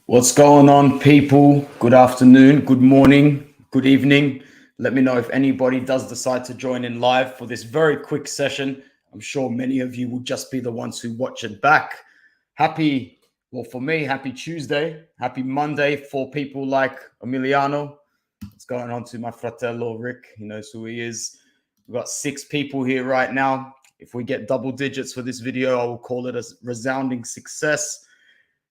What's going on, people? Good afternoon, good morning, good evening. Let me know if anybody does decide to join in live for this very quick session. I'm sure many of you will just be the ones who watch it back. For me, happy Tuesday, happy Monday for people like Emiliano. What's going on to my fratello, Rick? He knows who he is. We've got 6 people here right now. If we get double digits for this video, I will call it a resounding success.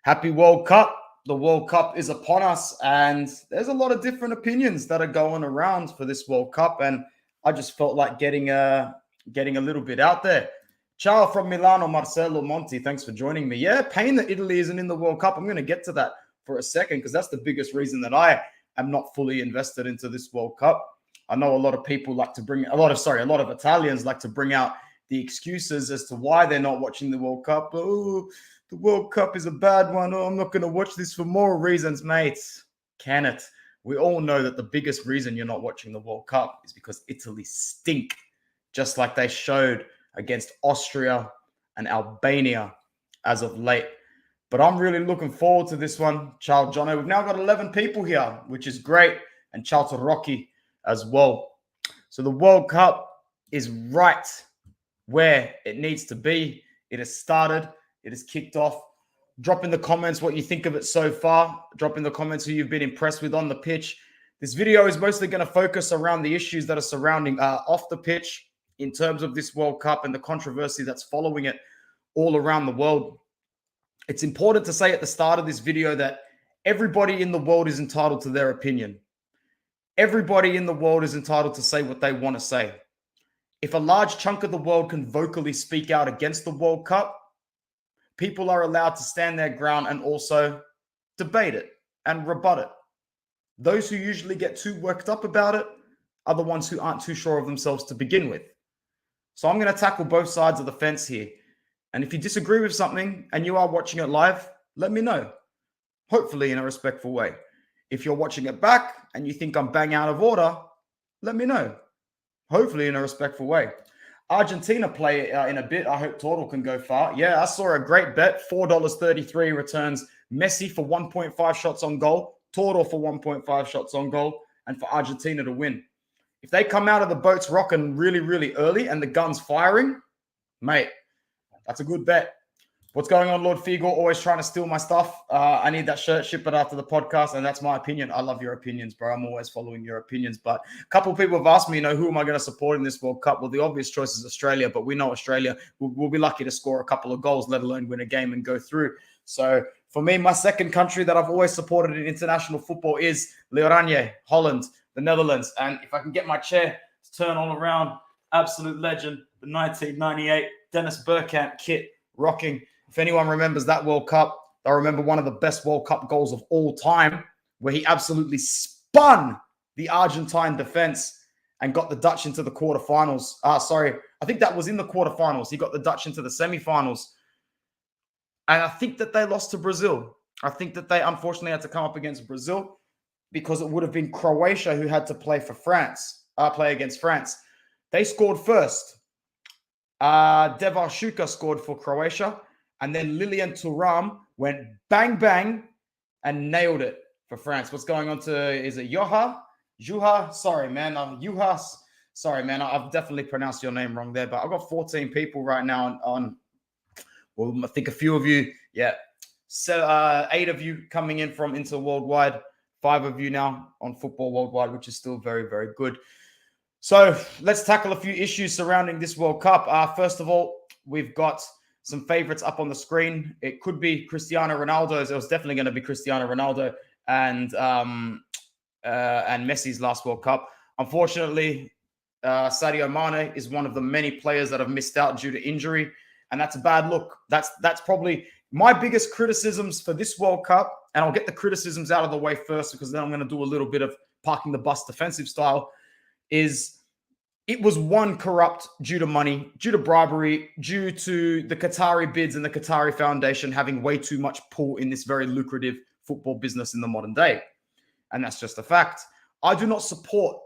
Happy World Cup. The World Cup is upon us, and there's a lot of different opinions that are going around for this World Cup, and I just felt like getting a little bit out there. Ciao from Milano, Marcelo Monti. Thanks for joining me. Yeah, pain that Italy isn't in the World Cup. I'm going to get to that for a second because that's the biggest reason that I am not fully invested into this World Cup. I know a lot of people like to bring a lot of Italians like to bring out the excuses as to why they're not watching the World Cup. Oh, the World Cup is a bad one. Oh, I'm not going to watch this for more reasons, mate. Can it? We all know that the biggest reason you're not watching the World Cup is because Italy stink, just like they showed against Austria and Albania as of late. But I'm really looking forward to this one. Ciao, Jono. We've now got 11 people here, which is great. And ciao to Rocky as well. So the World Cup is right where it needs to be. It has started. It has kicked off. Drop in the comments what you think of it so far. Drop in the comments who you've been impressed with on the pitch. This video is mostly going to focus around the issues that are surrounding off the pitch in terms of this World Cup and the controversy that's following it all around the world. It's important to say at the start of this video that everybody in the world is entitled to their opinion. Everybody in the world is entitled to say what they want to say. If a large chunk of the world can vocally speak out against the World Cup, people are allowed to stand their ground and also debate it and rebut it. Those who usually get too worked up about it are the ones who aren't too sure of themselves to begin with. So I'm going to tackle both sides of the fence here. And if you disagree with something and you are watching it live, let me know. Hopefully in a respectful way. If you're watching it back and you think I'm bang out of order, let me know. Hopefully in a respectful way. Argentina play in a bit. I hope total can go far. Yeah, I saw a great bet. $4.33 returns Messi for 1.5 shots on goal, total for 1.5 shots on goal, and for Argentina to win. If they come out of the boats rocking really, really early and the gun's firing, mate, that's a good bet. What's going on, Lord Figo? Always trying to steal my stuff. I need that shirt. Ship it after the podcast. And that's my opinion. I love your opinions, bro. I'm always following your opinions. But a couple of people have asked me, who am I going to support in this World Cup? Well, the obvious choice is Australia. But we know Australia will be lucky to score a couple of goals, let alone win a game and go through. So for me, my second country that I've always supported in international football is Lioranje, Holland, the Netherlands. And if I can get my chair to turn all around, absolute legend, the 1998 Dennis Bergkamp kit rocking. If anyone remembers that World Cup, I remember one of the best World Cup goals of all time, where he absolutely spun the Argentine defense and got the Dutch into the quarterfinals. I think that was in the quarterfinals. He got the Dutch into the semifinals. And I think that they lost to Brazil. I think that they unfortunately had to come up against Brazil because it would have been Croatia who had to play against France. They scored first. Devar Šuker scored for Croatia. And then Lilian Thuram went bang, bang, and nailed it for France. What's going on is it Juha? Sorry, man. Juha. Sorry, man. I've definitely pronounced your name wrong there. But I've got 14 people right now well, I think a few of you, yeah. So 8 of you coming in from Inter Worldwide. 5 of you now on Football Worldwide, which is still very, very good. So let's tackle a few issues surrounding this World Cup. First of all, we've got some favorites up on the screen. It could be Cristiano Ronaldo's. It was definitely going to be Cristiano Ronaldo and Messi's last World Cup. Unfortunately, Sadio Mane is one of the many players that have missed out due to injury, and that's a bad look. That's probably my biggest criticisms for this World Cup, and I'll get the criticisms out of the way first because then I'm going to do a little bit of parking the bus defensive style, is it was one, corrupt due to money, due to bribery, due to the Qatari bids and the Qatari Foundation having way too much pull in this very lucrative football business in the modern day. And that's just a fact. I do not support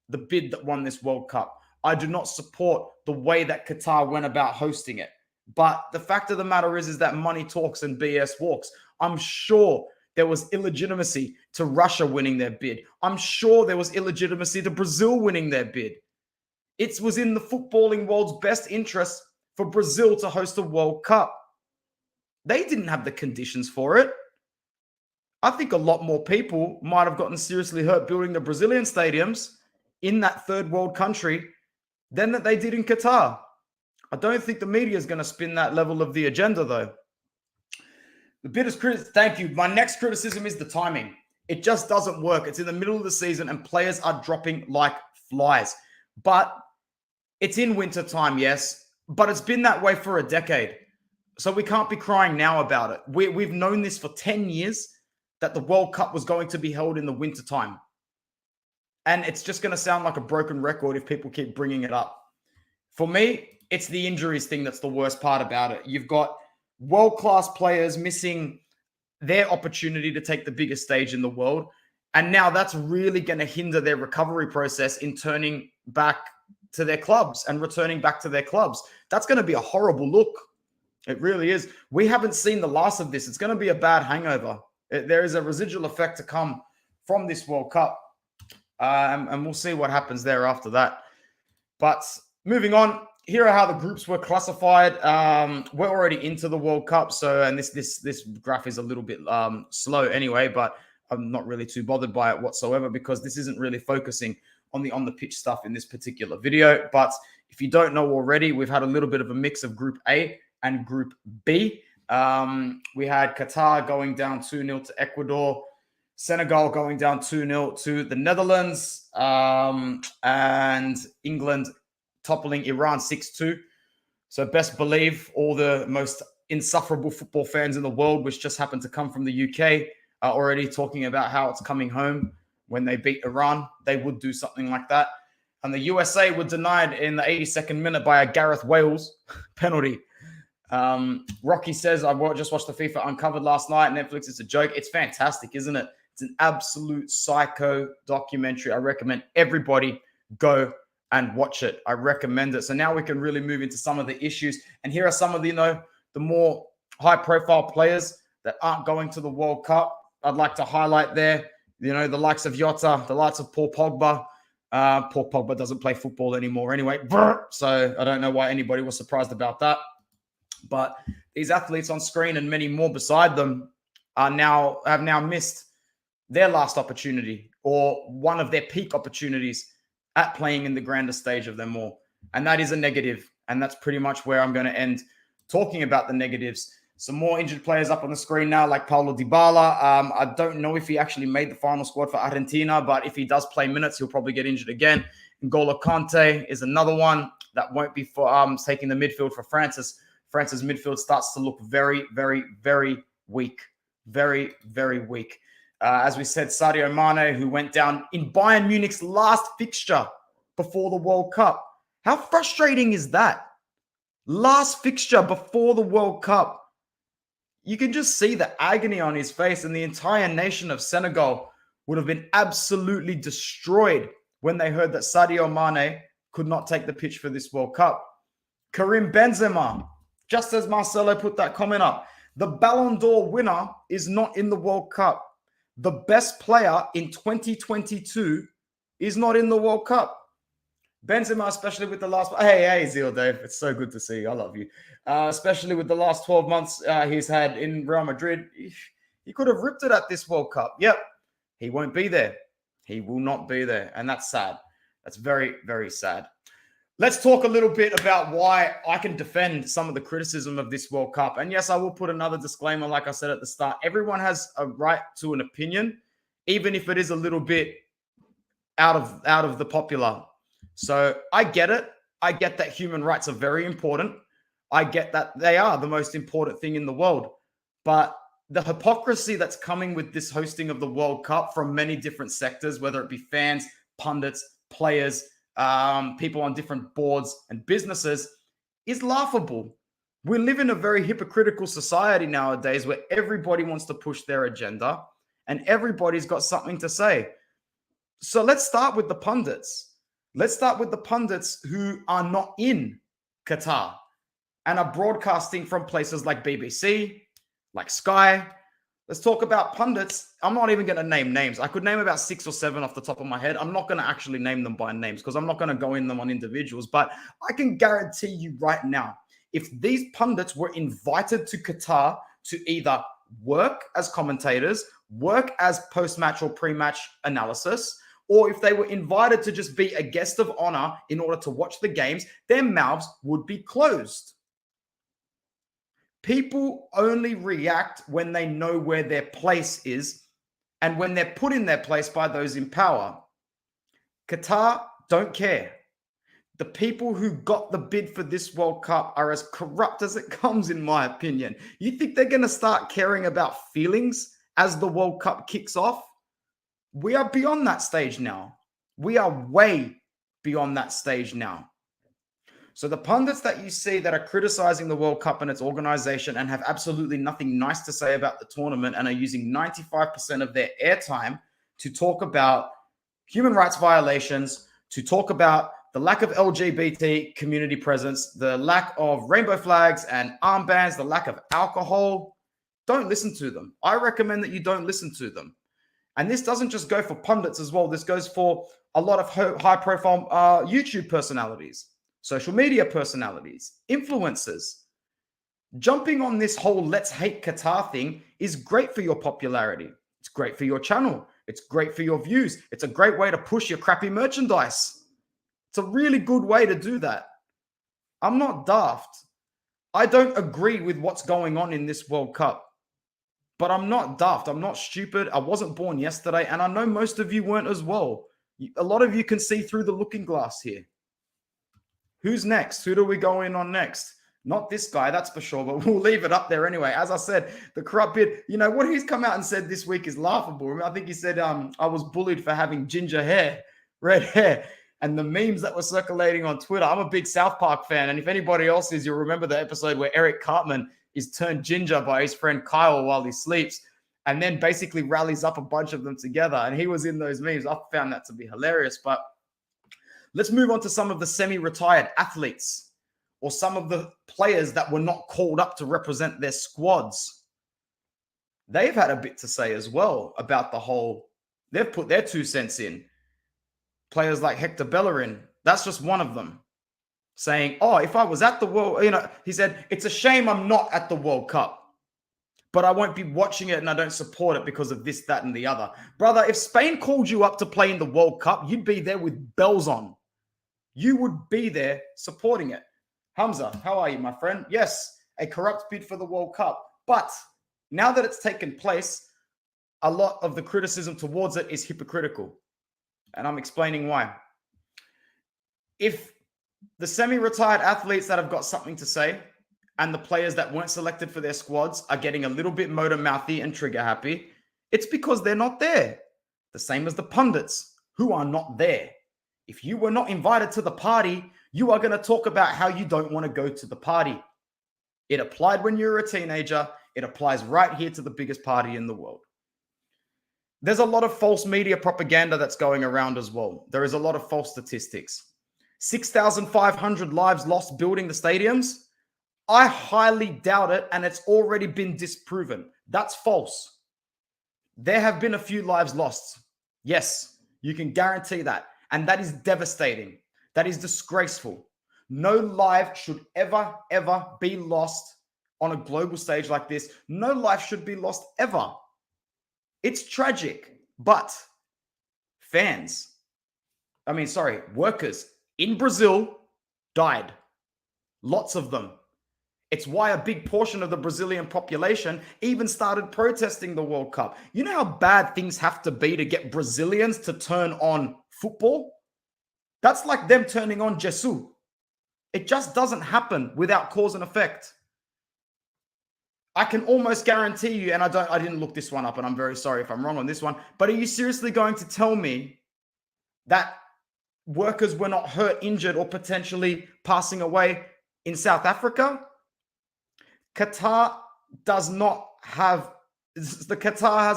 the bid that won this World Cup. I do not support the way that Qatar went about hosting it. But the fact of the matter is that money talks and BS walks. I'm sure there was illegitimacy to Russia winning their bid. I'm sure there was illegitimacy to Brazil winning their bid. It was in the footballing world's best interest for Brazil to host a World Cup. They didn't have the conditions for it. I think a lot more people might have gotten seriously hurt building the Brazilian stadiums in that third world country than that they did in Qatar. I don't think the media is going to spin that level of the agenda, though. The biggest criticism, thank you. My next criticism is the timing. It just doesn't work. It's in the middle of the season and players are dropping like flies. But it's in winter time, yes, but it's been that way for a decade. So we can't be crying now about it. We've known this for 10 years, that the World Cup was going to be held in the winter time. And it's just going to sound like a broken record if people keep bringing it up. For me, it's the injuries thing that's the worst part about it. You've got world-class players missing their opportunity to take the biggest stage in the world. And now that's really going to hinder their recovery process in turning back to their clubs and returning back to their clubs. That's going to be a horrible look. It really is. We haven't seen the last of this. It's going to be a bad hangover. There is a residual effect to come from this World Cup. And we'll see what happens there after that. But moving on, here are how the groups were classified. We're already into the World Cup. And this graph is a little bit slow anyway, but I'm not really too bothered by it whatsoever because this isn't really focusing on the pitch stuff in this particular video. But if you don't know already, we've had a little bit of a mix of Group A and Group B. We had Qatar going down 2-0 to Ecuador, Senegal going down 2-0 to the Netherlands, and England toppling Iran 6-2. So best believe all the most insufferable football fans in the world, which just happen to come from the UK, are already talking about how it's coming home. When they beat Iran, they would do something like that. And the USA were denied in the 82nd minute by a Gareth Wales penalty. Rocky says, just watched the FIFA Uncovered last night. Netflix, it's a joke. It's fantastic, isn't it? It's an absolute psycho documentary. I recommend everybody go and watch it. I recommend it. So now we can really move into some of the issues. And here are some of the, the more high-profile players that aren't going to the World Cup. I'd like to highlight there, the likes of Jota, the likes of Paul Pogba. Paul Pogba doesn't play football anymore anyway. So I don't know why anybody was surprised about that. But these athletes on screen and many more beside them have now missed their last opportunity or one of their peak opportunities at playing in the grander stage of them all. And that is a negative. And that's pretty much where I'm going to end talking about the negatives. Some more injured players up on the screen now, like Paulo Dybala. I don't know if he actually made the final squad for Argentina, but if he does play minutes, he'll probably get injured again. N'Golo Kante is another one that won't be for taking the midfield for France's midfield starts to look very, very, very weak. Very, very weak. As we said, Sadio Mane, who went down in Bayern Munich's last fixture before the World Cup. How frustrating is that? Last fixture before the World Cup. You can just see the agony on his face, and the entire nation of Senegal would have been absolutely destroyed when they heard that Sadio Mane could not take the pitch for this World Cup. Karim Benzema, just as Marcelo put that comment up, the Ballon d'Or winner is not in the World Cup. The best player in 2022 is not in the World Cup. Benzema, especially with the last... Hey, Zio Dave. It's so good to see you. I love you. Especially with the last 12 months he's had in Real Madrid. He could have ripped it at this World Cup. Yep. He won't be there. He will not be there. And that's sad. That's very, very sad. Let's talk a little bit about why I can defend some of the criticism of this World Cup. And yes, I will put another disclaimer, like I said at the start. Everyone has a right to an opinion, even if it is a little bit out of the popular. So I get it. I get that human rights are very important. I get that they are the most important thing in the world. But the hypocrisy that's coming with this hosting of the World Cup from many different sectors, whether it be fans, pundits, players, people on different boards and businesses, is laughable. We live in a very hypocritical society nowadays where everybody wants to push their agenda and everybody's got something to say. So let's start with the pundits. Let's start with the pundits who are not in Qatar and are broadcasting from places like BBC, like Sky. Let's talk about pundits. I'm not even going to name names. I could name about 6 or 7 off the top of my head. I'm not going to actually name them by names because I'm not going to go in them on individuals. But I can guarantee you right now, if these pundits were invited to Qatar to either work as commentators, work as post-match or pre-match analysis, or if they were invited to just be a guest of honor in order to watch the games, their mouths would be closed. People only react when they know where their place is and when they're put in their place by those in power. Qatar don't care. The people who got the bid for this World Cup are as corrupt as it comes, in my opinion. You think they're going to start caring about feelings as the World Cup kicks off? We are beyond that stage now. We are way beyond that stage now. So the pundits that you see that are criticizing the World Cup and its organization and have absolutely nothing nice to say about the tournament and are using 95% of their airtime to talk about human rights violations, to talk about the lack of LGBT community presence, the lack of rainbow flags and armbands, the lack of alcohol, don't listen to them. I recommend that you don't listen to them. And this doesn't just go for pundits as well. This goes for a lot of high-profile YouTube personalities, social media personalities, influencers. Jumping on this whole let's hate Qatar thing is great for your popularity. It's great for your channel. It's great for your views. It's a great way to push your crappy merchandise. It's a really good way to do that. I'm not daft. I don't agree with what's going on in this World Cup. But I'm not daft. I'm not stupid. I wasn't born yesterday. And I know most of you weren't as well. A lot of you can see through the looking glass here. Who's next? Who do we go in on next? Not this guy, that's for sure. But we'll leave it up there anyway. As I said, the corrupt bid, what he's come out and said this week is laughable. I think he said, I was bullied for having ginger hair, red hair. And the memes that were circulating on Twitter, I'm a big South Park fan. And if anybody else is, you'll remember the episode where Eric Cartman is turned ginger by his friend Kyle while he sleeps, and then basically rallies up a bunch of them together. And he was in those memes. I found that to be hilarious. But let's move on to some of the semi-retired athletes or some of the players that were not called up to represent their squads. They've had a bit to say as well about the whole, they've put their 2 cents in. Players like Hector Bellerin, that's just one of them, saying, oh, if I was at the World, he said, it's a shame I'm not at the World Cup, but I won't be watching it and I don't support it because of this, that, and the other. Brother, if Spain called you up to play in the World Cup, you'd be there with bells on. You would be there supporting it. Hamza, how are you, my friend? Yes, a corrupt bid for the World Cup. But now that it's taken place, a lot of the criticism towards it is hypocritical. And I'm explaining why. If the semi-retired athletes that have got something to say and the players that weren't selected for their squads are getting a little bit motor-mouthy and trigger-happy, it's because they're not there. The same as the pundits who are not there. If you were not invited to the party, you are going to talk about how you don't want to go to the party. It applied when you were a teenager. It applies right here to the biggest party in the world. There's a lot of false media propaganda that's going around as well. There is a lot of false statistics. 6,500 lives lost building the stadiums. I highly doubt it, and it's already been disproven. That's false. There have been a few lives lost. Yes, you can guarantee that. And that is devastating. That is disgraceful. No life should ever, ever be lost on a global stage like this. No life should be lost ever. It's tragic, but workers in Brazil died. Lots of them. It's why a big portion of the Brazilian population even started protesting the World Cup. You know how bad things have to be to get Brazilians to turn on football? That's like them turning on Jesus. It just doesn't happen without cause and effect. I can almost guarantee you, and I didn't look this one up, and I'm very sorry if I'm wrong on this one, but are you seriously going to tell me that workers were not hurt, injured, or potentially passing away in South Africa? Qatar has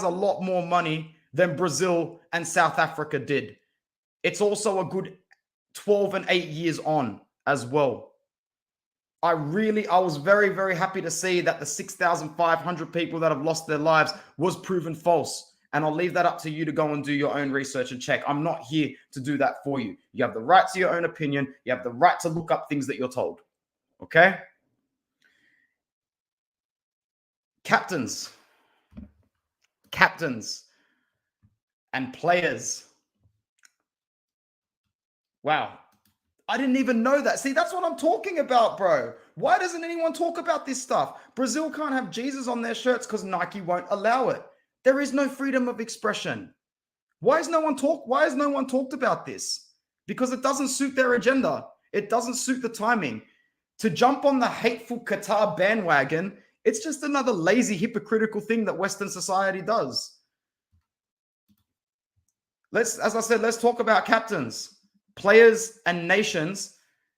a lot more money than Brazil and South Africa did. It's also a good 12 and 8 years on as well. I was very, very happy to see that the 6,500 people that have lost their lives was proven false. And I'll leave that up to you to go and do your own research and check. I'm not here to do that for you. You have the right to your own opinion. You have the right to look up things that you're told. Okay? Captains and players. Wow. I didn't even know that. See, that's what I'm talking about, bro. Why doesn't anyone talk about this stuff? Brazil can't have Jesus on their shirts because Nike won't allow it. There is no freedom of expression. Why has no one talked about this? Because it doesn't suit their agenda. It doesn't suit the timing. To jump on the hateful Qatar bandwagon, it's just another lazy, hypocritical thing that Western society does. As I said, let's talk about captains. Players and nations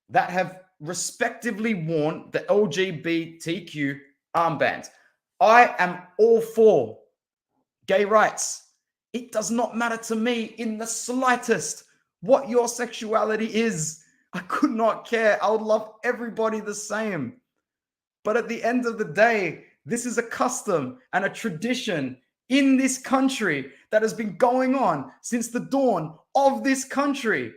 that have respectively worn the LGBTQ armband. I am all for gay rights. It does not matter to me in the slightest what your sexuality is. I could not care. I would love everybody the same. But at the end of the day, this is a custom and a tradition in this country that has been going on since the dawn of this country.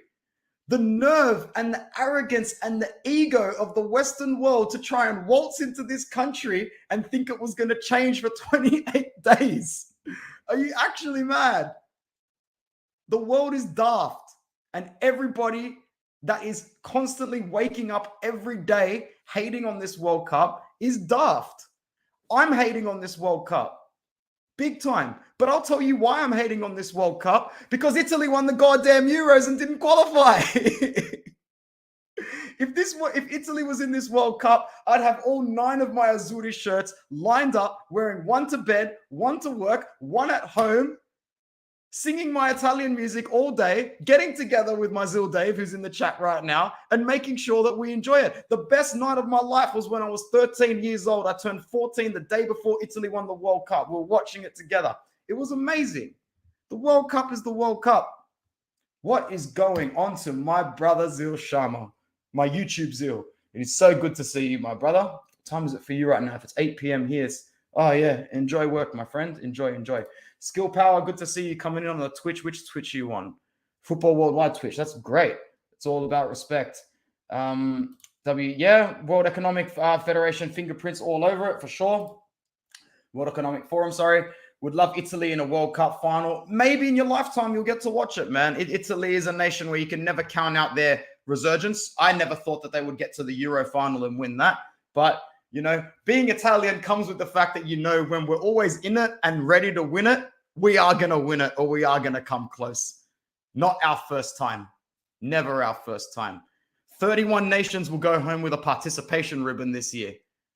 The nerve and the arrogance and the ego of the Western world to try and waltz into this country and think it was going to change for 28 days. Are you actually mad? The world is daft, and everybody that is constantly waking up every day hating on this World Cup is daft. I'm hating on this World Cup. Big time. But I'll tell you why I'm hating on this World Cup. Because Italy won the goddamn Euros and didn't qualify. If Italy was in this World Cup, I'd have all 9 of my Azzurri shirts lined up, wearing one to bed, one to work, one at home, singing my Italian music all day, getting together with my Zil Dave, who's in the chat right now, and making sure that we enjoy it. The best night of my life was when I was 13 years old. I turned 14 the day before Italy won the World Cup. We were watching it together. It was amazing. The World Cup is the World Cup. What is going on to my brother Zil Sharma, my YouTube Zil? It is so good to see you, my brother. What time is it for you right now? If it's 8 p.m. here, oh yeah, enjoy work, my friend. Enjoy. Skill Power, good to see you coming in on the Twitch. Which Twitch are you on? Football Worldwide Twitch. That's great. It's all about respect. World Economic Federation fingerprints all over it for sure. World Economic Forum, sorry. Would love Italy in a World Cup final. Maybe in your lifetime you'll get to watch it, man. Italy is a nation where you can never count out their resurgence. I never thought that they would get to the Euro final and win that. But, you know, being Italian comes with the fact that, you know, when we're always in it and ready to win it, we are going to win it or we are going to come close. Not our first time. Never our first time. 31 nations will go home with a participation ribbon this year.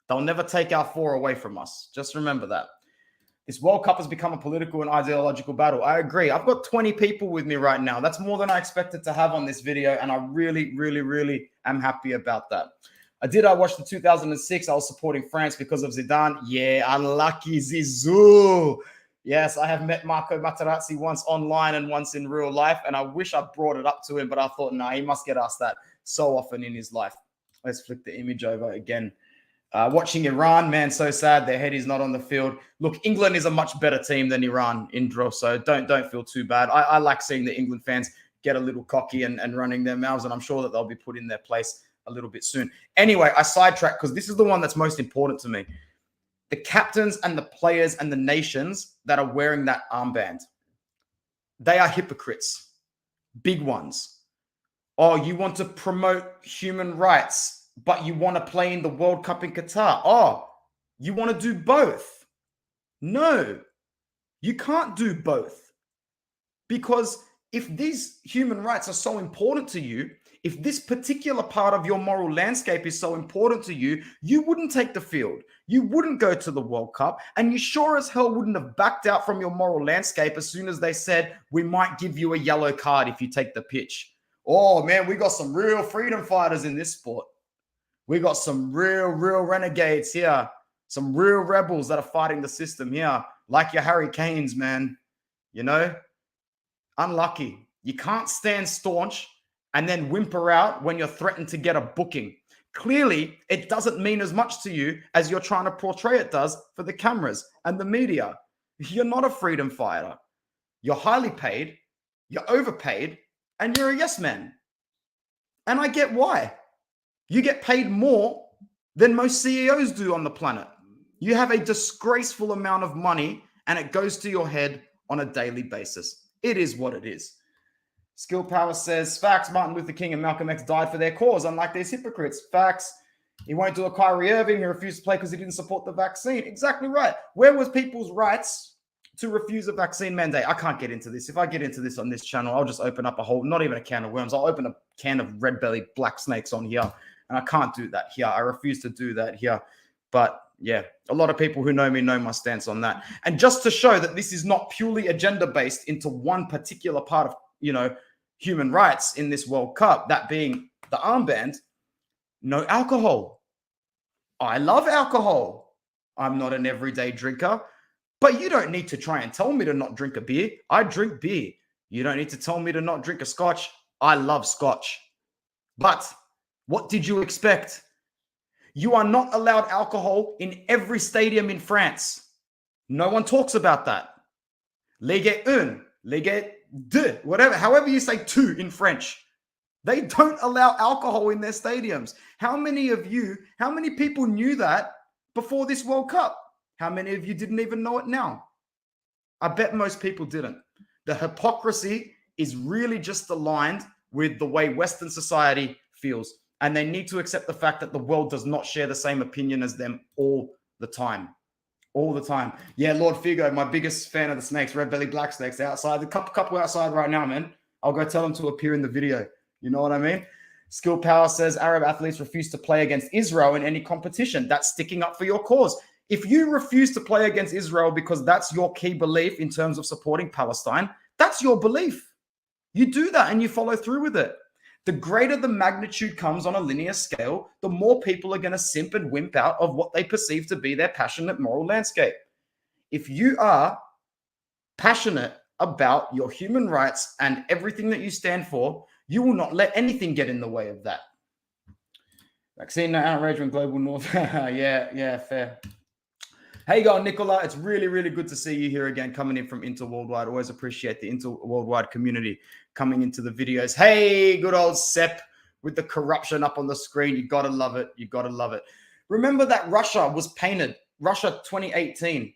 They'll never take our 4 away from us. Just remember that. This World Cup has become a political and ideological battle. I agree. I've got 20 people with me right now. That's more than I expected to have on this video, and I really am happy about that. I watched the 2006. I was supporting France because of Zidane. Yeah, unlucky Zizou. Yes, I have met Marco Materazzi once online and once in real life, and I wish I brought it up to him, but I thought, nah, he must get asked that so often in his life. Let's flick the image over again. Watching Iran, man, so sad. Their head is not on the field. Look, England is a much better team than Iran, Indra, so don't feel too bad. I like seeing the England fans get a little cocky and running their mouths, and I'm sure that they'll be put in their place a little bit soon. Anyway, I sidetracked because this is the one that's most important to me. The captains and the players and the nations that are wearing that armband, they are hypocrites. Big ones. Oh, you want to promote human rights, but you want to play in the World Cup in Qatar. Oh, you want to do both. No, you can't do both. Because if these human rights are so important to you, if this particular part of your moral landscape is so important to you, you wouldn't take the field. You wouldn't go to the World Cup, and you sure as hell wouldn't have backed out from your moral landscape as soon as they said, we might give you a yellow card if you take the pitch. Oh, man, we got some real freedom fighters in this sport. We got some real renegades here. Some real rebels that are fighting the system here. Like your Harry Kanes, man. You know? Unlucky. You can't stand staunch and then whimper out when you're threatened to get a booking. Clearly, it doesn't mean as much to you as you're trying to portray it does for the cameras and the media. You're not a freedom fighter. You're highly paid, you're overpaid, and you're a yes man. And I get why. You get paid more than most CEOs do on the planet. You have a disgraceful amount of money, and it goes to your head on a daily basis. It is what it is. Skill Power says, facts, Martin Luther King and Malcolm X died for their cause, unlike these hypocrites. Facts. He won't do a Kyrie Irving. He refused to play because he didn't support the vaccine. Exactly right. Where was people's rights to refuse a vaccine mandate? I can't get into this. If I get into this on this channel, I'll just open up a whole, not even a can of worms. I'll open a can of red-bellied black snakes on here. And I can't do that here. I refuse to do that here. But yeah, a lot of people who know me know my stance on that. And just to show that this is not purely agenda-based into one particular part of, you know, human rights in this World Cup, that being the armband, no alcohol. I love alcohol. I'm not an everyday drinker, but you don't need to try and tell me to not drink a beer. I drink beer. You don't need to tell me to not drink a scotch. I love scotch. But what did you expect? You are not allowed alcohol in every stadium in France. No one talks about that. Ligue 1, Ligue 2, whatever, however you say two in French. They don't allow alcohol in their stadiums. How many people knew that before this World Cup? How many of you didn't even know it now? I bet most people didn't. The hypocrisy is really just aligned with the way Western society feels. And they need to accept the fact that the world does not share the same opinion as them all the time. All the time. Yeah, Lord Figo, my biggest fan of the snakes, red belly black snakes, outside. The couple outside right now, man. I'll go tell them to appear in the video. You know what I mean? Skill Power says Arab athletes refuse to play against Israel in any competition. That's sticking up for your cause. If you refuse to play against Israel because that's your key belief in terms of supporting Palestine, That's your belief. You do that and you follow through with it. The greater the magnitude comes on a linear scale, the more people are going to simp and wimp out of what they perceive to be their passionate moral landscape. If you are passionate about your human rights and everything that you stand for, you will not let anything get in the way of that. Vaccine outrage when global north. yeah, fair. How you going, Nicola? It's really, really good to see you here again, coming in from Interworldwide. Always appreciate the Interworldwide community coming into the videos. Hey, good old Sepp with the corruption up on the screen. You got to love it. You got to love it. Remember that Russia 2018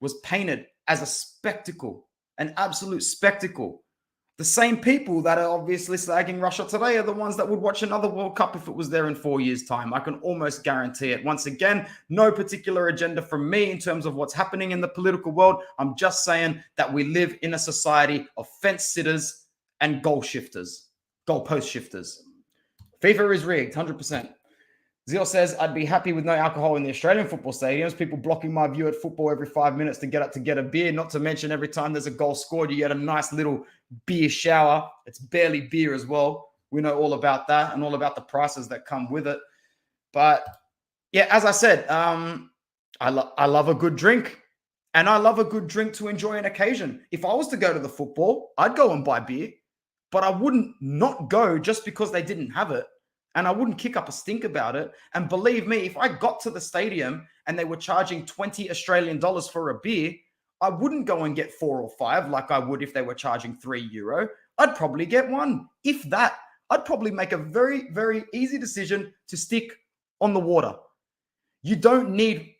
was painted as a spectacle, an absolute spectacle. The same people that are obviously slagging Russia today are the ones that would watch another World Cup if it was there in 4 years' time. I can almost guarantee it. Once again, no particular agenda from me in terms of what's happening in the political world. I'm just saying that we live in a society of fence sitters and goalpost shifters. FIFA is rigged, 100%. Zeal says, I'd be happy with no alcohol in the Australian football stadiums. People blocking my view at football every 5 minutes to get up to get a beer. Not to mention every time there's a goal scored, you get a nice little beer shower. It's barely beer as well. We know all about that and all about the prices that come with it. But yeah, as I said, I love a good drink. And I love a good drink to enjoy an occasion. If I was to go to the football, I'd go and buy beer. But I wouldn't not go just because they didn't have it. And I wouldn't kick up a stink about it. And believe me, if I got to the stadium and they were charging 20 Australian dollars for a beer, I wouldn't go and get 4 or 5 like I would if they were charging €3. I'd probably get 1. If that, I'd probably make a very, very easy decision to stick on the water. You don't need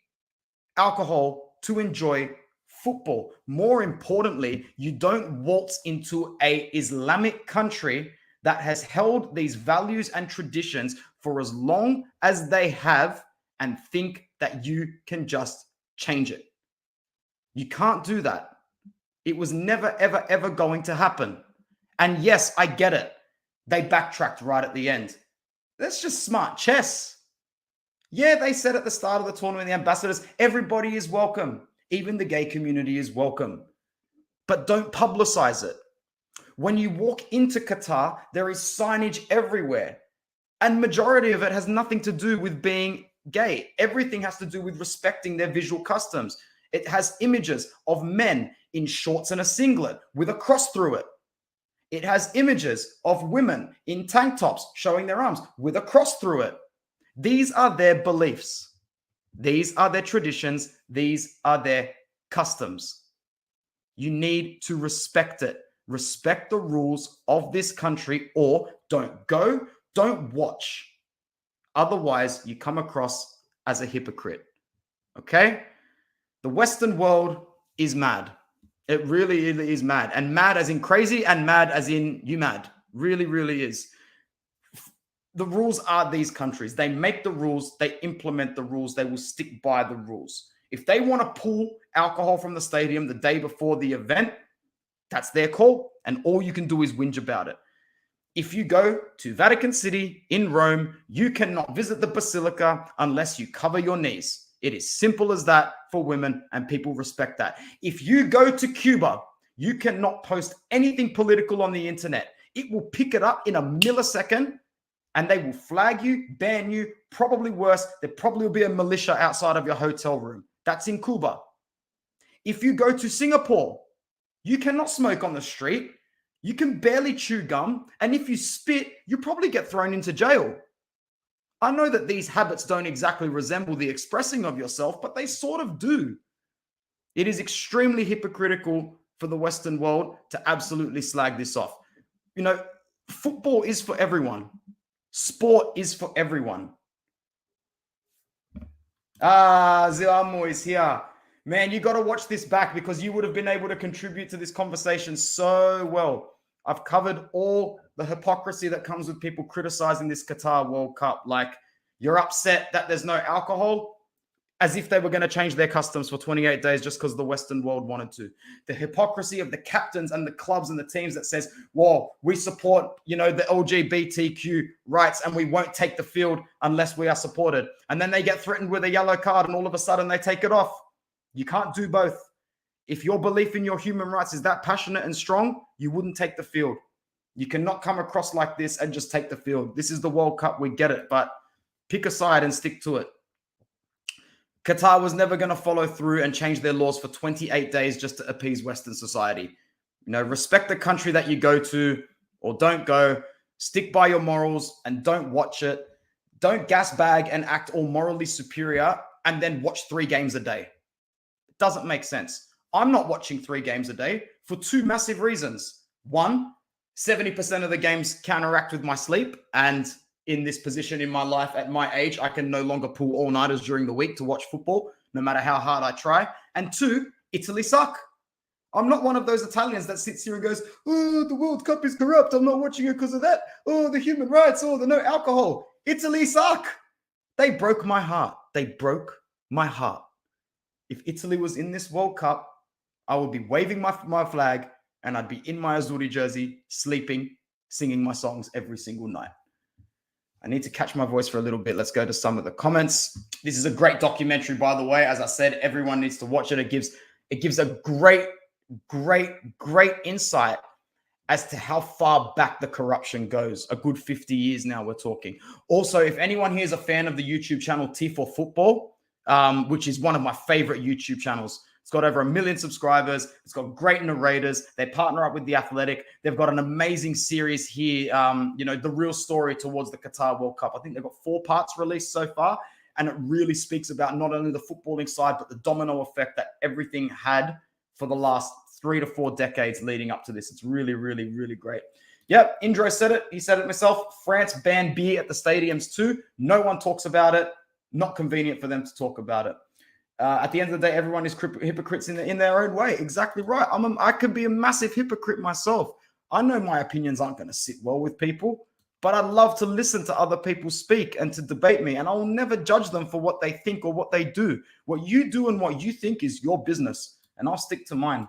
alcohol to enjoy football. More importantly, you don't waltz into an Islamic country that has held these values and traditions for as long as they have and think that you can just change it. You can't do that. It was never, ever, ever going to happen. And yes, I get it. They backtracked right at the end. That's just smart chess. Yeah, they said at the start of the tournament, the ambassadors, everybody is welcome. Even the gay community is welcome. But don't publicize it. When you walk into Qatar, there is signage everywhere. And majority of it has nothing to do with being gay. Everything has to do with respecting their visual customs. It has images of men in shorts and a singlet with a cross through it. It has images of women in tank tops showing their arms with a cross through it. These are their beliefs. These are their traditions. These are their customs. You need to respect it. Respect the rules of this country, or don't go, don't watch. Otherwise, you come across as a hypocrite. Okay? The Western world is mad. It really, really is mad. And mad as in crazy, and mad as in you mad. Really, really is. The rules are these countries. They make the rules. They implement the rules. They will stick by the rules. If they want to pull alcohol from the stadium the day before the event, that's their call, and all you can do is whinge about it. If you go to Vatican City in Rome, you cannot visit the Basilica unless you cover your knees. It is simple as that for women, and people respect that. If you go to Cuba, you cannot post anything political on the internet. It will pick it up in a millisecond, and they will flag you, ban you, probably worse. There probably will be a militia outside of your hotel room. That's in Cuba. If you go to Singapore, you cannot smoke on the street. You can barely chew gum. And if you spit, you probably get thrown into jail. I know that these habits don't exactly resemble the expressing of yourself, but they sort of do. It is extremely hypocritical for the Western world to absolutely slag this off. You know, football is for everyone. Sport is for everyone. Zilamo is here. Man, you got to watch this back because you would have been able to contribute to this conversation so well. I've covered all the hypocrisy that comes with people criticizing this Qatar World Cup. Like, you're upset that there's no alcohol, as if they were going to change their customs for 28 days just because the Western world wanted to. The hypocrisy of the captains and the clubs and the teams that says, well, we support, the LGBTQ rights and we won't take the field unless we are supported. And then they get threatened with a yellow card and all of a sudden they take it off. You can't do both. If your belief in your human rights is that passionate and strong, you wouldn't take the field. You cannot come across like this and just take the field. This is the World Cup. We get it, but pick a side and stick to it. Qatar was never going to follow through and change their laws for 28 days just to appease Western society. Respect the country that you go to or don't go. Stick by your morals and don't watch it. Don't gas bag and act all morally superior and then watch 3 games a day. It doesn't make sense. I'm not watching 3 games a day for 2 massive reasons. 1, 70% of the games counteract with my sleep. And in this position in my life at my age, I can no longer pull all-nighters during the week to watch football, no matter how hard I try. And 2, Italy suck. I'm not one of those Italians that sits here and goes, oh, the World Cup is corrupt. I'm not watching it because of that. Oh, the human rights. Oh, the no alcohol. Italy suck. They broke my heart. They broke my heart. If Italy was in this World Cup, I would be waving my flag and I'd be in my Azzurri jersey, sleeping, singing my songs every single night. I need to catch my voice for a little bit. Let's go to some of the comments. This is a great documentary, by the way. As I said, everyone needs to watch it. It gives a great insight as to how far back the corruption goes. A good 50 years now we're talking. Also, if anyone here is a fan of the YouTube channel T4 Football, which is one of my favorite YouTube channels. It's got over 1 million subscribers. It's got great narrators. They partner up with The Athletic. They've got an amazing series here, the real story towards the Qatar World Cup. I think they've got 4 parts released so far, and it really speaks about not only the footballing side, but the domino effect that everything had for the last 3 to 4 decades leading up to this. It's really, really, really great. Yep, Indro said it. He said it himself. France banned beer at the stadiums too. No one talks about it. Not convenient for them to talk about it. At the end of the day, everyone is hypocrites in their own way. Exactly right. I can be a massive hypocrite myself. I know my opinions aren't going to sit well with people, but I'd love to listen to other people speak and to debate me. And I will never judge them for what they think or what they do. What you do and what you think is your business. And I'll stick to mine.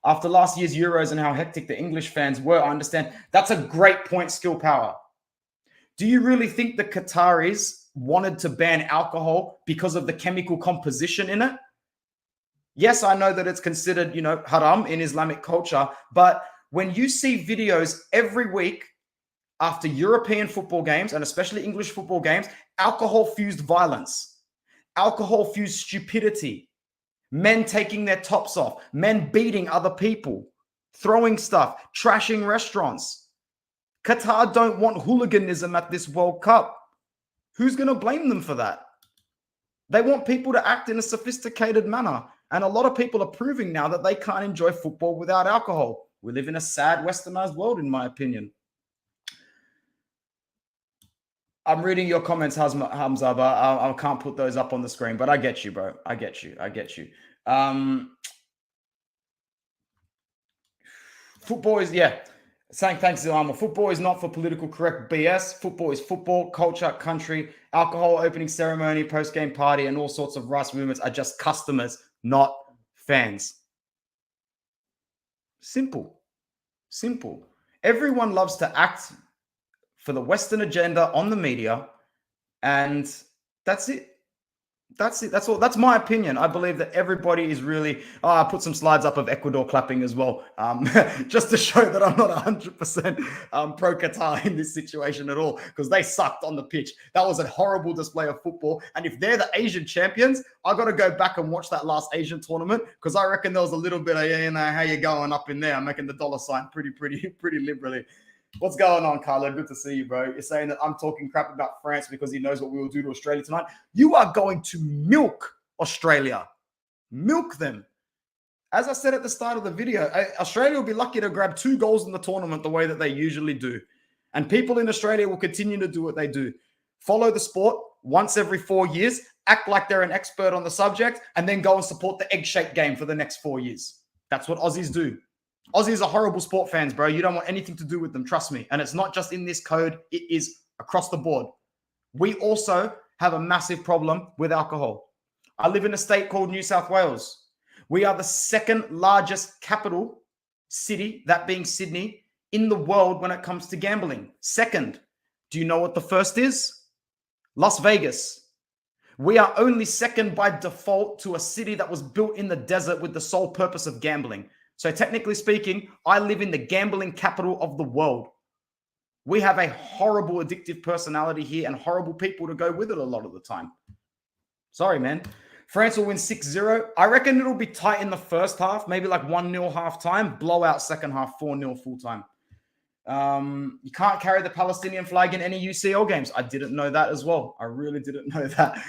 After last year's Euros and how hectic the English fans were, I understand. That's a great point, skill power. Do you really think the Qataris wanted to ban alcohol because of the chemical composition in it? Yes, I know that it's considered, haram in Islamic culture, but when you see videos every week after European football games, and especially English football games, alcohol-fused violence, alcohol-fused stupidity, men taking their tops off, men beating other people, throwing stuff, trashing restaurants. Qatar don't want hooliganism at this World Cup. Who's going to blame them for that? They want people to act in a sophisticated manner. And a lot of people are proving now that they can't enjoy football without alcohol. We live in a sad westernized world, in my opinion. I'm reading your comments, Hamza, but I can't put those up on the screen. But I get you, bro. I get you. Football is, saying thanks to Ilama. Football is not for political correct BS. Football is football, culture, country. Alcohol, opening ceremony, post-game party, and all sorts of rice movements are just customers, not fans. Simple. Everyone loves to act for the Western agenda on the media, and that's it. That's all. That's my opinion. I believe that everybody is really. I put some slides up of Ecuador clapping as well, just to show that I'm not 100% pro Qatar in this situation at all, because they sucked on the pitch. That was a horrible display of football. And if they're the Asian champions, I got to go back and watch that last Asian tournament, because I reckon there was a little bit of how you going up in there. I'm making the dollar sign pretty liberally. What's going on, Carlo? Good to see you, bro. You're saying that I'm talking crap about France because he knows what we will do to Australia tonight. You are going to milk Australia. Milk them. As I said at the start of the video, Australia will be lucky to grab 2 goals in the tournament the way that they usually do. And people in Australia will continue to do what they do. Follow the sport once every 4 years, act like they're an expert on the subject, and then go and support the egg-shaped game for the next 4 years. That's what Aussies do. Aussies are horrible sport fans, bro. You don't want anything to do with them, trust me. And it's not just in this code. It is across the board. We also have a massive problem with alcohol. I live in a state called New South Wales. We are the 2nd largest capital city, that being Sydney, in the world when it comes to gambling. 2nd. Do you know what the 1st is? Las Vegas. We are only second by default to a city that was built in the desert with the sole purpose of gambling. So technically speaking, I live in the gambling capital of the world. We have a horrible addictive personality here and horrible people to go with it a lot of the time. Sorry, man. France will win 6-0. I reckon it'll be tight in the first half, maybe like 1-0 half-time, blowout second half, 4-0 full-time. You can't carry the Palestinian flag in any UCL games. I didn't know that as well. I really didn't know that.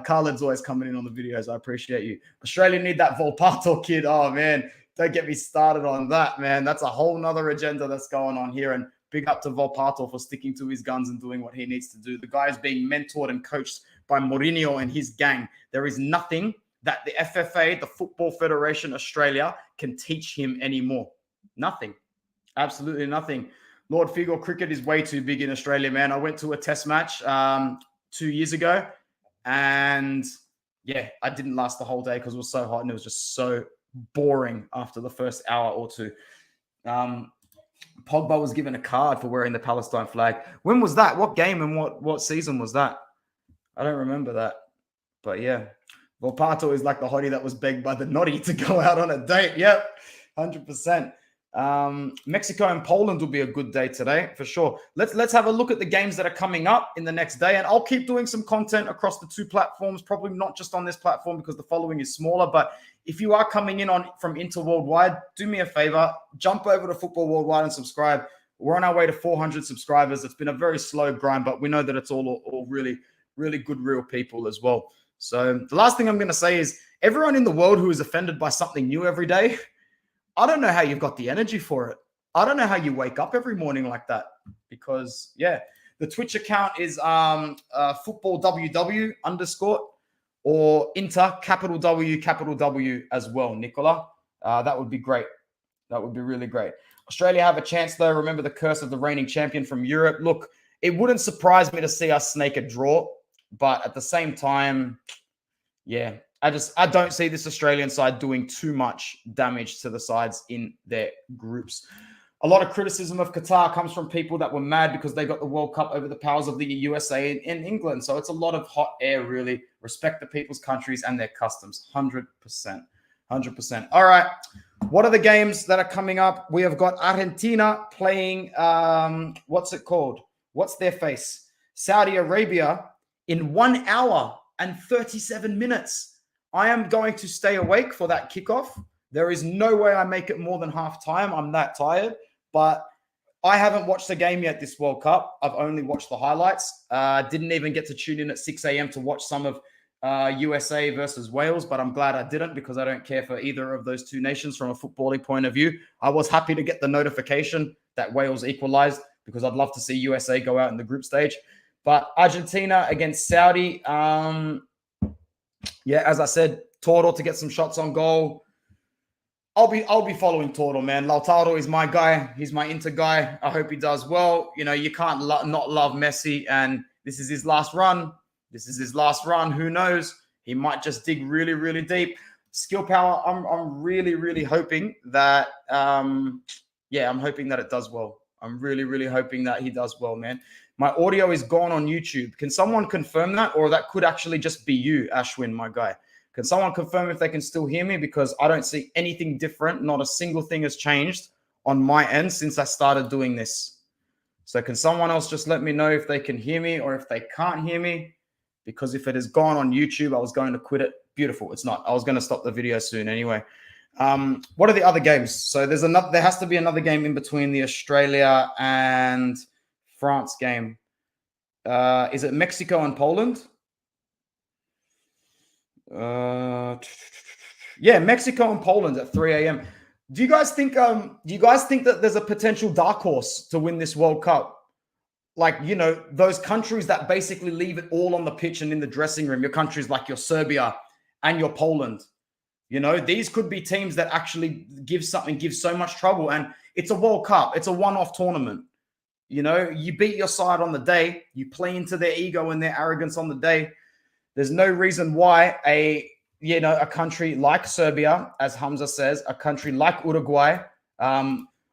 Khaled's always coming in on the videos. I appreciate you. Australia need that Volpato kid. Oh, man. Don't get me started on that, man. That's a whole nother agenda that's going on here. And big up to Volpato for sticking to his guns and doing what he needs to do. The guy is being mentored and coached by Mourinho and his gang. There is nothing that the FFA, the Football Federation Australia, can teach him anymore. Nothing. Absolutely nothing. Lord Figo, cricket is way too big in Australia, man. I went to a test match 2 years ago. And yeah, I didn't last the whole day because it was so hot and it was just so boring after the first hour or two. Pogba was given a card for wearing the Palestine flag. When was that? What game and what season was that? I don't remember that. But yeah, Volpato is like the hottie that was begged by the naughty to go out on a date. Yep, 100%. Mexico and Poland will be a good day today for sure. Let's have a look at the games that are coming up in the next day, and I'll keep doing some content across the two platforms, probably not just on this platform because the following is smaller. But if you are coming in from Inter Worldwide, do me a favor, jump over to Football Worldwide and subscribe. We're on our way to 400 subscribers. It's been a very slow grind, but we know that it's all really, really good, real people as well. So the last thing I'm going to say is everyone in the world who is offended by something new every day, I don't know how you've got the energy for it. I don't know how you wake up every morning like that because, yeah, the Twitch account is football WW _ or Inter W as well, Nicola. That would be great. That would be really great. Australia have a chance, though. Remember the curse of the reigning champion from Europe. Look, it wouldn't surprise me to see us snake a draw, but at the same time, yeah, I don't see this Australian side doing too much damage to the sides in their groups. A lot of criticism of Qatar comes from people that were mad because they got the World Cup over the powers of the USA and England. So it's a lot of hot air, really. Respect the people's countries and their customs. 100%. 100%. All right. What are the games that are coming up? We have got Argentina playing, what's it called? What's their face? Saudi Arabia in 1 hour and 37 minutes. I am going to stay awake for that kickoff. There is no way I make it more than half time. I'm that tired. But I haven't watched the game yet this World Cup. I've only watched the highlights. Didn't even get to tune in at 6 a.m. to watch some of USA versus Wales, but I'm glad I didn't because I don't care for either of those two nations from a footballing point of view. I was happy to get the notification that Wales equalized because I'd love to see USA go out in the group stage. But Argentina against Saudi, yeah, as I said, Toro to get some shots on goal. I'll be following Toro, man. Lautaro is my guy. He's my Inter guy. I hope he does well. You know, you can't not love Messi, and this is his last run. Who knows? He might just dig really, really deep. Skill power. I'm really, really hoping that. Yeah, I'm hoping that it does well. I'm really, really hoping that he does well, man. My audio is gone on YouTube. Can someone confirm that? Or that could actually just be you, Ashwin, my guy. Can someone confirm if they can still hear me? Because I don't see anything different. Not a single thing has changed on my end since I started doing this. So can someone else just let me know if they can hear me or if they can't hear me? Because if it has gone on YouTube, I was going to quit it. Beautiful. It's not. I was going to stop the video soon anyway. What are the other games? So there has to be another game in between the Australia and France game. Is it Mexico and Poland? Yeah, Mexico and Poland at 3 a.m. Do you guys think that there's a potential dark horse to win this World Cup? Like, you know, those countries that basically leave it all on the pitch and in the dressing room, your countries like your Serbia and your Poland. You know, these could be teams that actually give so much trouble. And it's a World Cup. It's a one-off tournament. You know, you beat your side on the day. You play into their ego and their arrogance on the day. There's no reason why a country like Serbia, as Hamza says, a country like Uruguay,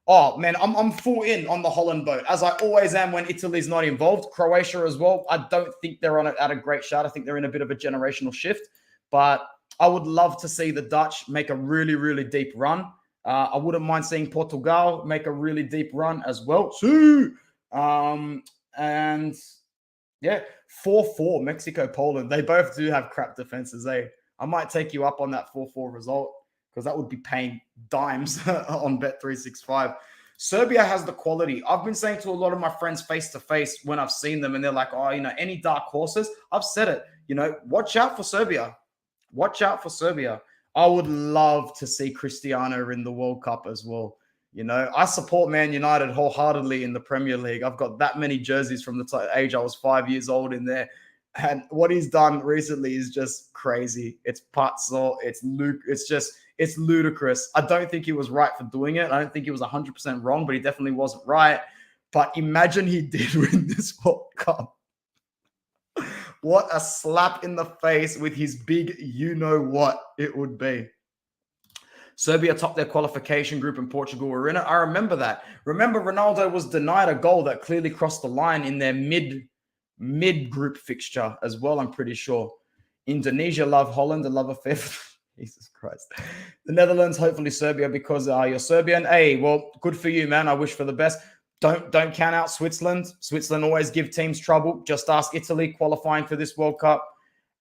Oh man, I'm full in on the Holland boat, as I always am when Italy's not involved. Croatia as well. I don't think they're at a great shot. I think they're in a bit of a generational shift, but I would love to see the Dutch make a really, really deep run. I wouldn't mind seeing Portugal make a really deep run as well. And yeah, 4-4 Mexico, Poland. They both do have crap defenses. I might take you up on that 4-4 result, because that would be paying dimes on Bet365. Serbia has the quality. I've been saying to a lot of my friends face to face when I've seen them, and they're like, oh, any dark horses? I've said it. Watch out for Serbia. Watch out for Serbia. I would love to see Cristiano in the World Cup as well. I support Man United wholeheartedly in the Premier League. I've got that many jerseys from the age I was 5 years old in there. And what he's done recently is just crazy. It's pazzo. It's ludicrous. I don't think he was right for doing it. I don't think he was 100% wrong, but he definitely wasn't right. But imagine he did win this World Cup. What a slap in the face with his big you-know-what it would be. Serbia topped their qualification group and Portugal were in it. I remember that. Remember, Ronaldo was denied a goal that clearly crossed the line in their mid-group fixture as well, I'm pretty sure. Indonesia love Holland, a love affair. Jesus Christ. The Netherlands, hopefully Serbia, because you're Serbian. Hey, well, good for you, man. I wish for the best. Don't count out Switzerland. Switzerland always give teams trouble. Just ask Italy qualifying for this World Cup.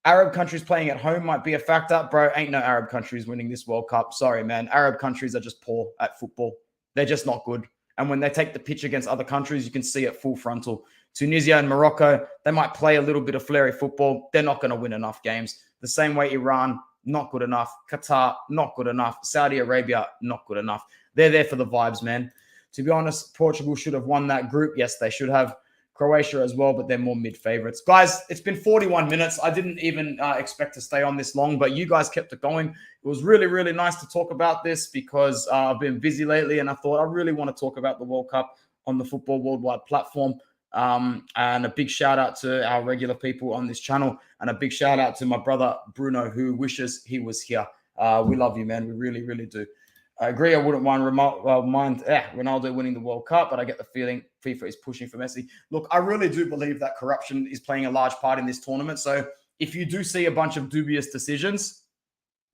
Arab countries playing at home might be a factor. Bro, ain't no Arab countries winning this World Cup. Sorry, man. Arab countries are just poor at football. They're just not good. And when they take the pitch against other countries, you can see it full frontal. Tunisia and Morocco, they might play a little bit of flary football. They're not going to win enough games. The same way Iran, not good enough. Qatar, not good enough. Saudi Arabia, not good enough. They're there for the vibes, man. To be honest, Portugal should have won that group. Yes, they should have. Croatia as well, but they're more mid-favorites. Guys, it's been 41 minutes. I didn't even expect to stay on this long, but you guys kept it going. It was really, really nice to talk about this because I've been busy lately, and I thought I really want to talk about the World Cup on the Football Worldwide platform. And a big shout out to our regular people on this channel, and a big shout out to my brother Bruno, who wishes he was here. We love you, man. We really, really do. I agree. I wouldn't mind Ronaldo winning the World Cup, but I get the feeling FIFA is pushing for Messi. Look, I really do believe that corruption is playing a large part in this tournament. So if you do see a bunch of dubious decisions,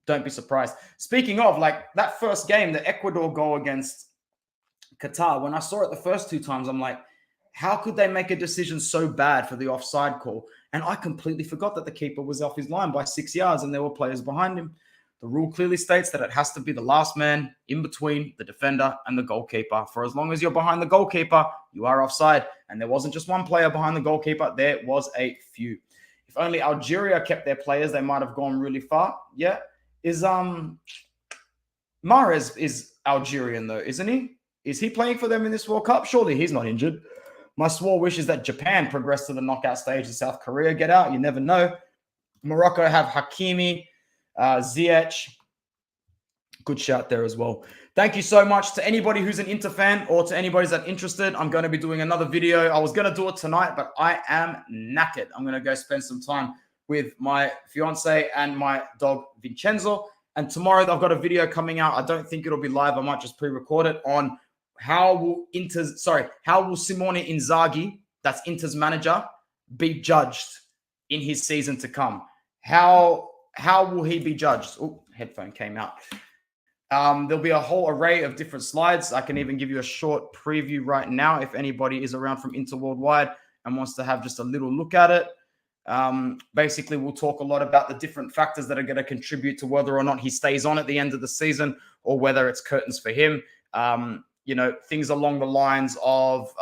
don't be surprised. Speaking of, like that first game, the Ecuador goal against Qatar, when I saw it the first two times, I'm like, how could they make a decision so bad for the offside call? And I completely forgot that the keeper was off his line by 6 yards and there were players behind him. The rule clearly states that it has to be the last man in between the defender and the goalkeeper. For as long as you're behind the goalkeeper, you are offside. And there wasn't just one player behind the goalkeeper. There was a few. If only Algeria kept their players, they might have gone really far. Yeah. Mahrez is Algerian, though, isn't he? Is he playing for them in this World Cup? Surely he's not injured. My swore wish is that Japan progress to the knockout stage and South Korea get out. You never know. Morocco have Hakimi, Ziyech. Good shout there as well. Thank you so much to anybody who's an Inter fan or to anybody that's interested. I'm going to be doing another video. I was going to do it tonight, but I am knackered. I'm going to go spend some time with my fiance and my dog Vincenzo. And tomorrow I've got a video coming out. I don't think it'll be live. I might just pre-record it on how will Simone Inzaghi, that's Inter's manager, be judged in his season to come? How will he be judged? Oh, headphone came out. There'll be a whole array of different slides. I can even give you a short preview right now if anybody is around from Inter Worldwide and wants to have just a little look at it. Basically, we'll talk a lot about the different factors that are going to contribute to whether or not he stays on at the end of the season or whether it's curtains for him. Things along the lines of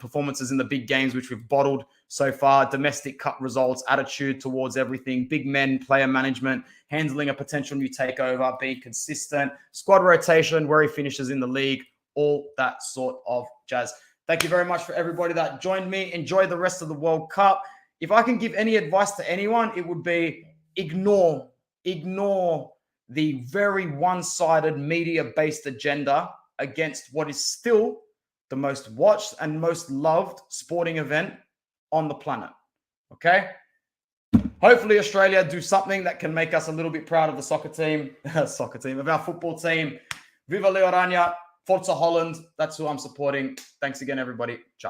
performances in the big games, which we've bottled so far, domestic cup results, attitude towards everything, big men, player management, handling a potential new takeover, being consistent, squad rotation, where he finishes in the league, all that sort of jazz. Thank you very much for everybody that joined me. Enjoy the rest of the World Cup. If I can give any advice to anyone, it would be ignore the very one-sided media-based agenda against what is still the most watched and most loved sporting event on the planet. Okay? Hopefully Australia do something that can make us a little bit proud of the soccer team, of our football team. Viva Leorania. Forza Holland, that's who I'm supporting. Thanks again, everybody. Ciao.